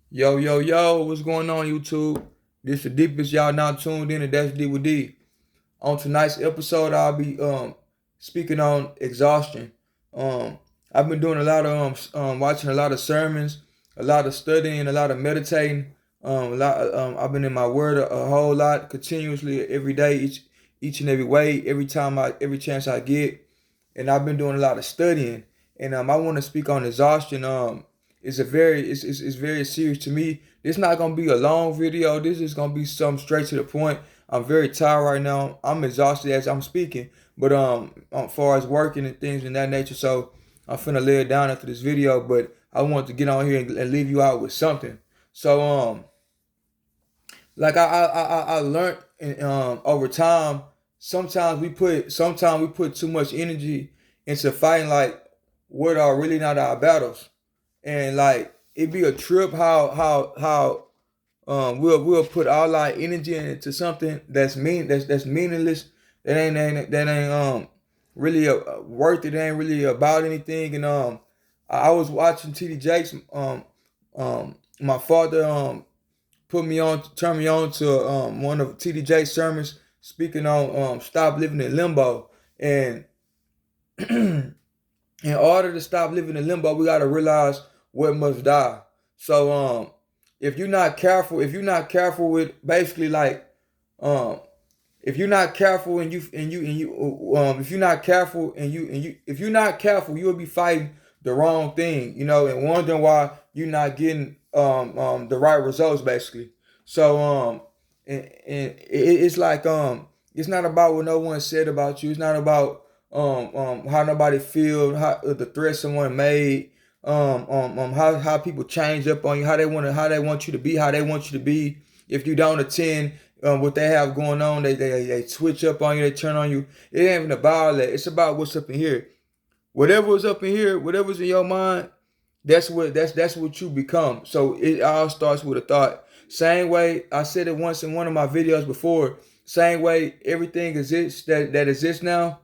Yo, yo, yo, what's going on, YouTube? This the deepest y'all now tuned in, and that's D with D. On tonight's episode, I'll be speaking on exhaustion. Um, I've been doing a lot of watching a lot of sermons, a lot of studying, a lot of meditating. I've been in my word a whole lot, continuously every day, each and every way, every chance I get, and I've been doing a lot of studying. And I want to speak on exhaustion. It's very serious to me. It's not gonna be a long video. This is gonna be something straight to the point. I'm very tired right now. I'm exhausted as I'm speaking, but as far as working and things in that nature, so I'm finna lay it down after this video. But I want to get on here and leave you out with something. So like I learned over time. Sometimes we put too much energy into fighting like what are really not our battles, and like it be a trip how we'll put all our energy into something that's meaningless, that ain't really worth it, ain't really about anything. And I was watching TD Jakes. My father turned me on to one of TD Jakes sermons speaking on stop living in limbo. And in order to stop living in limbo, we gotta realize what must die. So if you're not careful with basically like um if you're not careful if you're not careful if you're not careful, you'll be fighting the wrong thing, and wondering why you're not getting the right results basically. So it's like it's not about what no one said about you. It's not about how nobody feel, how the threat someone made, how people change up on you, how they want you to be, how they want you to be. If you don't attend what they have going on, they switch up on you, they turn on you. It ain't even about all that. It's about what's up in here. Whatever was up in here, whatever's in your mind, that's what you become. So it all starts with a thought. Same way I said it once in one of my videos before. Same way everything exists that exists now,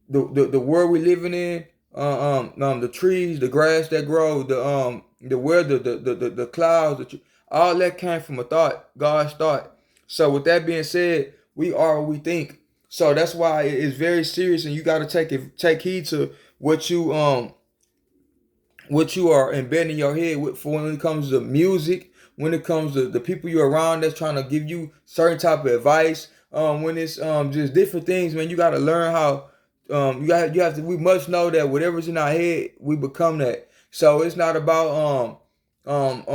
the world we living in, the trees, the grass that grow, the weather, the clouds, all that came from a thought, God's thought. So with that being said, we are what we think. So that's why it's very serious, and you got to take heed to what you are embedding in your head for when it comes to music, when it comes to the people you're around that's trying to give you certain type of advice. When it's just different things, man, you got to learn how. You have to. We must know that whatever's in our head, we become that. So it's not about about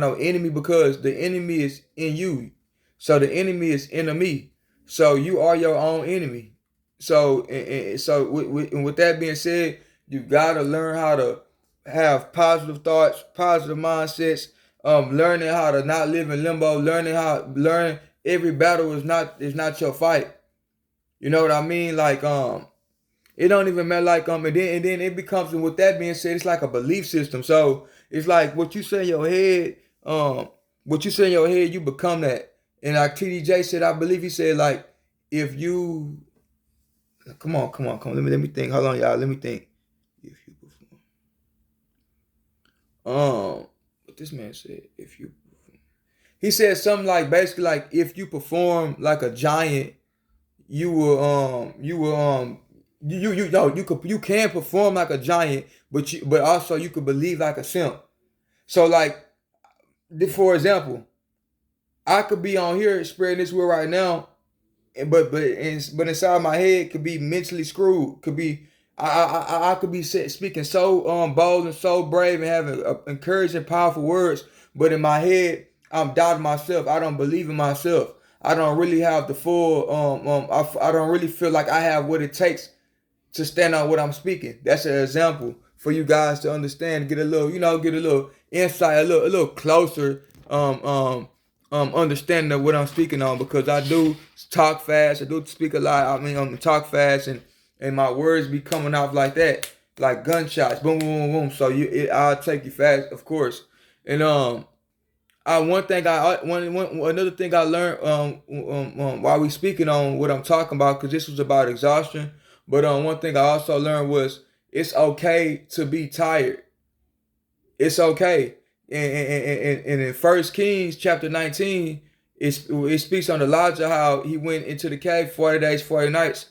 no enemy, because the enemy is in you. So the enemy is enemy. So you are your own enemy. So and with that being said, you gotta learn how to have positive thoughts, positive mindsets. Learning how to not live in limbo. Learn every battle is not your fight. You know what I mean? Like it don't even matter. Like and then it becomes. And with that being said, it's like a belief system. So it's like what you say in your head. What you say in your head, you become that. And like TDJ said, I believe he said like if you come on. Let me think. Hold on, y'all. Let me think. If you what this man said, if you he said something like basically like if you perform like a giant, you can perform like a giant, but also you could believe like a simp. So like for example, I could be on here spreading this word right now, but inside my head could be mentally screwed. Could be I could be speaking so bold and so brave and having encouraging, powerful words, but in my head I'm doubting myself. I don't believe in myself. I don't really have the full. I don't really feel like I have what it takes to stand on what I'm speaking. That's an example for you guys to understand, get a little, get a little insight, a little closer understanding of what I'm speaking on, because I do talk fast. I do speak a lot. I mean, talk fast, and my words be coming off like that, like gunshots, boom, boom, boom, boom. So I'll take you fast, of course. And another thing I learned while we speaking on what I'm talking about, because this was about exhaustion. But one thing I also learned was it's okay to be tired. It's okay. And in First Kings chapter 19, it speaks on Elijah how he went into the cave 40 days, 40 nights,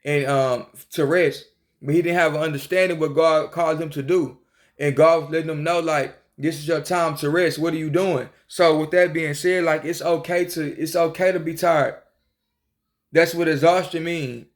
and to rest. But he didn't have an understanding what God called him to do. And God was letting him know, like, this is your time to rest. What are you doing? So with that being said, like it's okay to be tired. That's what exhaustion means.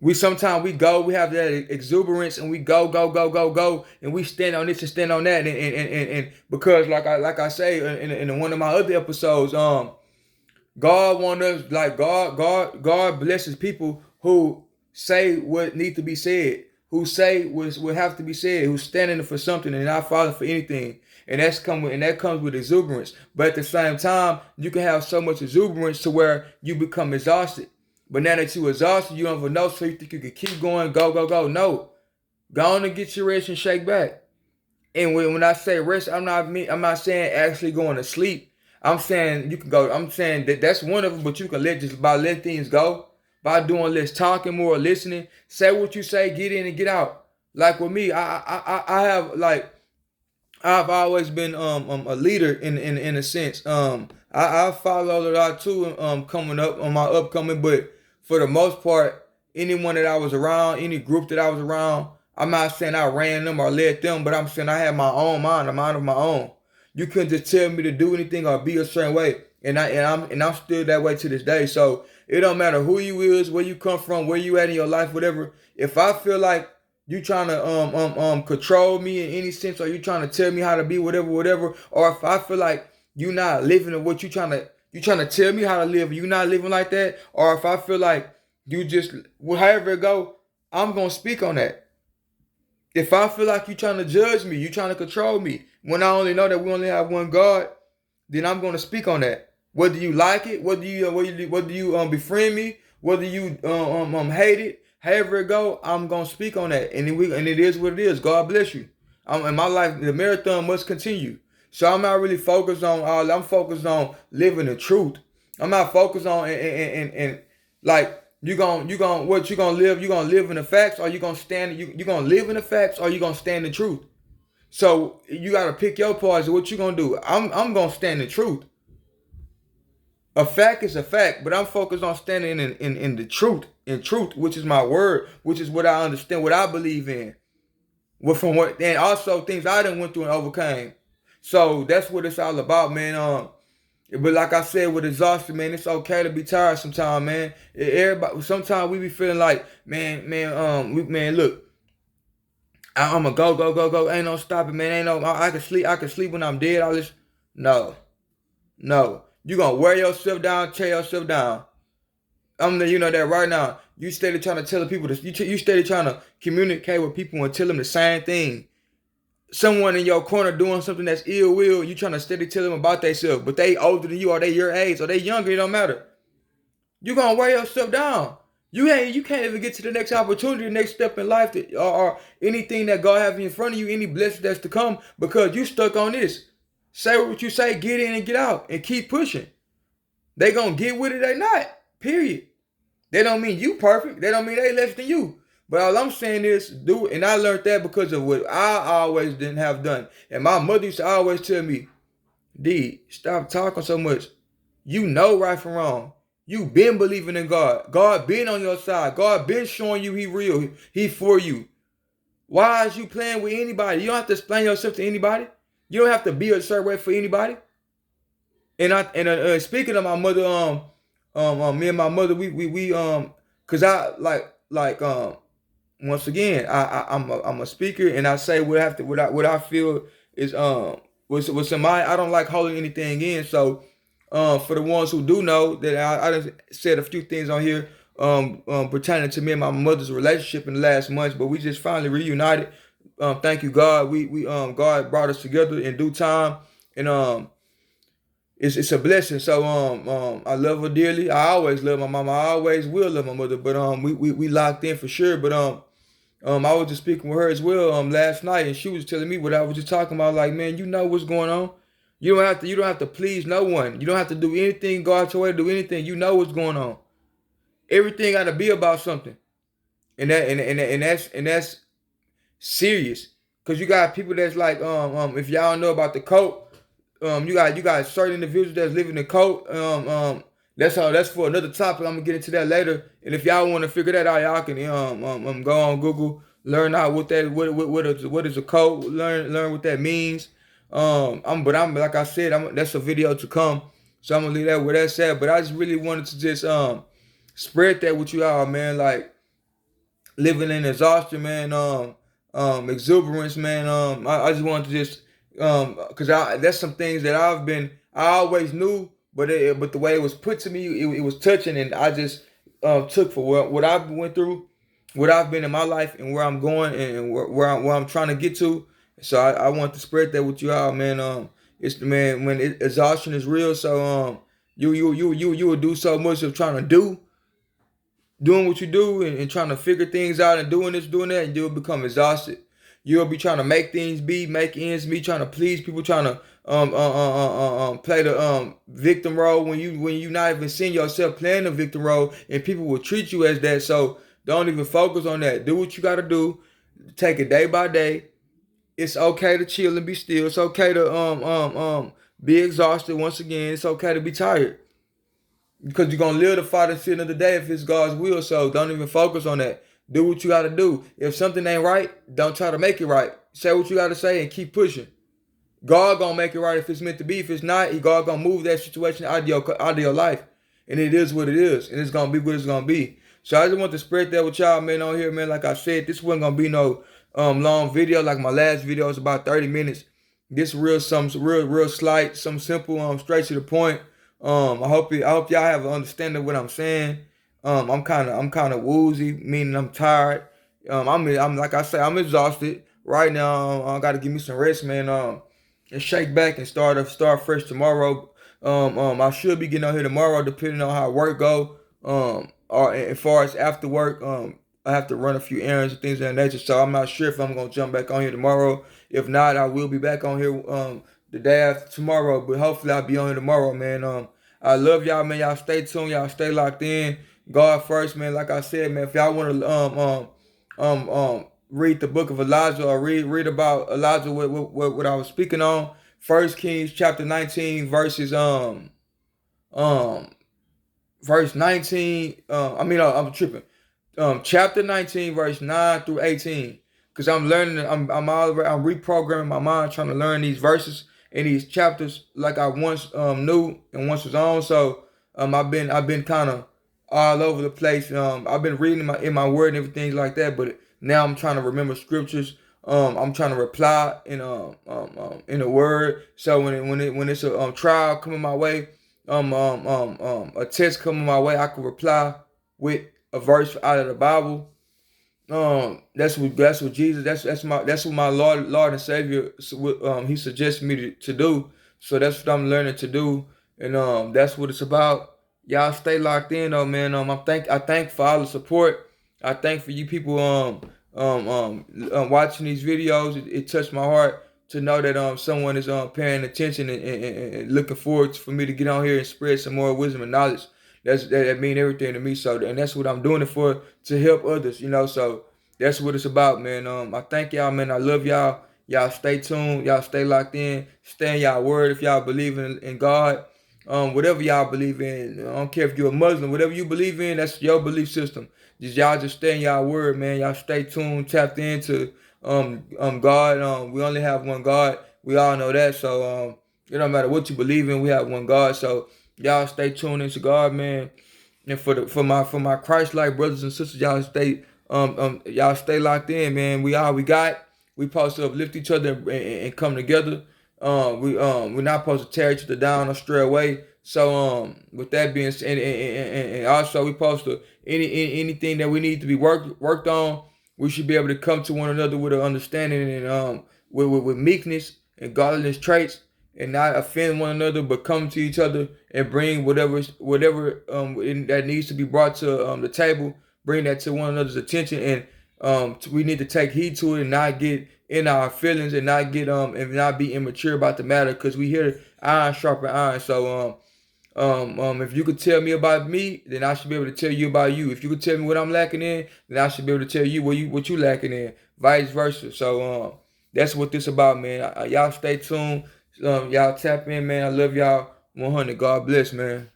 We sometimes we have that exuberance and we go, and we stand on this and stand on that, and because like I say in one of my other episodes, God want us, like God blesses people who say what need to be said, who say what have to be said, who's standing for something and not falling for anything. And that comes with exuberance. But at the same time, you can have so much exuberance to where you become exhausted. But now that you exhausted, you don't even know, so you think you can keep going, go. No. Go on and get your rest and shake back. And when I say rest, I'm not saying actually going to sleep. I'm saying you can go. I'm saying that's one of them, but you can just by letting things go, by doing less talking, more listening. Say what you say, get in and get out. Like with me, I have like I've always been a leader in a sense. I followed a lot too coming up on my upcoming, but for the most part, anyone that I was around, any group that I was around, I'm not saying I ran them or led them, but I'm saying I had my own mind, a mind of my own. You couldn't just tell me to do anything or be a certain way, and I'm still that way to this day. So it don't matter who you is, where you come from, where you at in your life, whatever. If I feel like you trying to control me in any sense, or you trying to tell me how to be whatever, or if I feel like you not living in what you trying to tell me how to live, you not living like that, or if I feel like you just however it go, I'm gonna speak on that. If I feel like you trying to judge me, you trying to control me, when I only know that we only have one God, then I'm gonna speak on that. Whether you like it, whether you befriend me, whether you hate it, however it go, I'm gonna speak on that, and it is what it is. God bless you. In my life, the marathon must continue. So I'm not really focused on all. I'm focused on living the truth. I'm not focused on and like you gonna live in the facts, or you gonna stand you gonna live in the facts, or you gonna stand the truth. So you gotta pick your parts. What you gonna do? I'm gonna stand the truth. A fact is a fact, but I'm focused on standing in the truth, which is my word, which is what I understand, what I believe in. And also things I done went through and overcame. So that's what it's all about, man. But like I said, with exhaustion, man, it's okay to be tired sometimes, man. Everybody, sometimes we be feeling like, man, look, I'm gonna go. Ain't no stopping, man. Ain't no, I can sleep. I can sleep when I'm dead. All this, no. No, you gonna wear yourself down, tear yourself down. I'm letting you know that right now. You steady trying to tell the people this. You steady trying to communicate with people and tell them the same thing. Someone in your corner doing something that's ill will, you trying to steady tell them about themselves, but they older than you, or they your age, or they younger. It don't matter. You gonna wear yourself down. You can't even get to the next opportunity, the next step in life, or anything that God have in front of you, any blessing that's to come, because you stuck on this. Say what you say, get in and get out, and keep pushing. They gonna get with it or not. Period. They don't mean you perfect. They don't mean they less than you. But all I'm saying is do it. And I learned that because of what I always didn't have done. And my mother used to always tell me, D, stop talking so much. You know right from wrong. You been believing in God. God been on your side. God been showing you he real. He for you. Why is you playing with anybody? You don't have to explain yourself to anybody. You don't have to be a certain way for anybody. And speaking of my mother, me and my mother, cause I once again, I'm a speaker, and I say what I feel is what's in my. I don't like holding anything in. So for the ones who do know that I just said a few things on here pertaining to me and my mother's relationship in the last months, but we just finally reunited. Thank you, God. We God brought us together in due time, and it's a blessing. So I love her dearly. I always love my mama. I always will love my mother. But we locked in for sure. But I was just speaking with her as well last night, and she was telling me what I was just talking about. Like, man, you know what's going on. You don't have to please no one. You don't have to do anything God's way to do anything. You know what's going on. Everything got to be about something, and that's serious. Cause you got people that's like if y'all don't know about the cult, you got certain individuals that's living in the cult. That's for another topic. I'm gonna get into that later. And if y'all want to figure that out, y'all can go on Google, learn out what is a cult, learn what that means. I'm like I said, that's a video to come. So I'm gonna leave that where that's at. But I just really wanted to just spread that with you all, man. Like living in exhaustion, man. Exuberance, man. I just wanted to just cause that's some things that I always knew, but the way it was put to me, it was touching, and I just took for what I went through, what I've been in my life, and where I'm going, and where I'm trying to get to. So I want to spread that with you all, man. It's the man when exhaustion is real. So you will do so much of trying to doing what you do and trying to figure things out and doing this, doing that, and you'll become exhausted. You'll be trying to make things make ends meet, trying to please people, trying to play the victim role when you not even seeing yourself playing the victim role, and people will treat you as that. So don't even focus on that. Do what you got to do. Take it day by day. It's okay to chill and be still. It's okay to be exhausted once again. It's okay to be tired. Because you're gonna live to fight the sin of the day if it's God's will. So don't even focus on that. Do what you gotta do. If something ain't right, don't try to make it right. Say what you gotta say and keep pushing. God gonna make it right if it's meant to be. If it's not, God gonna move that situation out of your life. And it is what it is. And it's gonna be what it's gonna be. So I just want to spread that with y'all, man, on here, man. Like I said, this wasn't gonna be no long video. Like my last video was about 30 minutes. This some real slight, some simple, straight to the point. I hope y'all have an understanding of what I'm saying. I'm kind of woozy, meaning I'm tired. I'm like I say, I'm exhausted right now. I got to give me some rest, man. And shake back and start fresh tomorrow. I should be getting out here tomorrow, depending on how work go. Or as far as after work, I have to run a few errands and things of that nature. So I'm not sure if I'm gonna jump back on here tomorrow. If not, I will be back on here the day after tomorrow. But hopefully I'll be on here tomorrow, man. I love y'all, man. Y'all stay tuned. Y'all stay locked in. God first, man. Like I said, man. If y'all want to read the book of Elijah or read about Elijah, what I was speaking on, First Kings chapter 19 um verse 19. I'm tripping. Chapter 19, verse 9 through 18. Cause I'm learning. I'm reprogramming my mind, trying to learn these verses and these chapters like I once knew and once was on. So I've been kind of all over the place. I've been reading in my word and everything like that. But now I'm trying to remember scriptures. I'm trying to reply in a word. So when it's a trial coming my way, a test coming my way, I can reply with a verse out of the Bible. That's what Jesus, that's what my Lord and Savior, he suggests me to do. So that's what I'm learning to do, and that's what it's about. Y'all stay locked in though, man. I thank for all the support. I thank for you people watching these videos. It touched my heart to know that someone is paying attention and looking forward for me to get on here and spread some more wisdom and knowledge. That mean everything to me. So, and that's what I'm doing it for, to help others, So that's what it's about, man. I thank y'all, man. I love y'all. Y'all stay tuned. Y'all stay locked in. Stay in y'all word if y'all believe in God. Whatever y'all believe in. I don't care if you're a Muslim. Whatever you believe in, that's your belief system. Just stay in y'all word, man. Y'all stay tuned, tapped into God. We only have one God. We all know that. So it don't matter what you believe in. We have one God. So y'all stay tuned into God, man. And for my Christ-like brothers and sisters, y'all stay locked in, man. We got. We supposed to uplift each other and come together. We're not supposed to tear each other down or stray away. So with that being said, and also we supposed to anything that we need to be worked on, we should be able to come to one another with an understanding and with meekness and godliness traits, and not offend one another, but come to each other and bring whatever that needs to be brought to the table. Bring that to one another's attention, and we need to take heed to it and not get in our feelings and not get and not be immature about the matter, because we hear iron sharpen iron. So if you could tell me about me, then I should be able to tell you about you. If you could tell me what I'm lacking in, then I should be able to tell you what you lacking in. Vice versa. So That's what this about, man. Y'all stay tuned. Y'all tap in, man. I love y'all 100. God bless, man.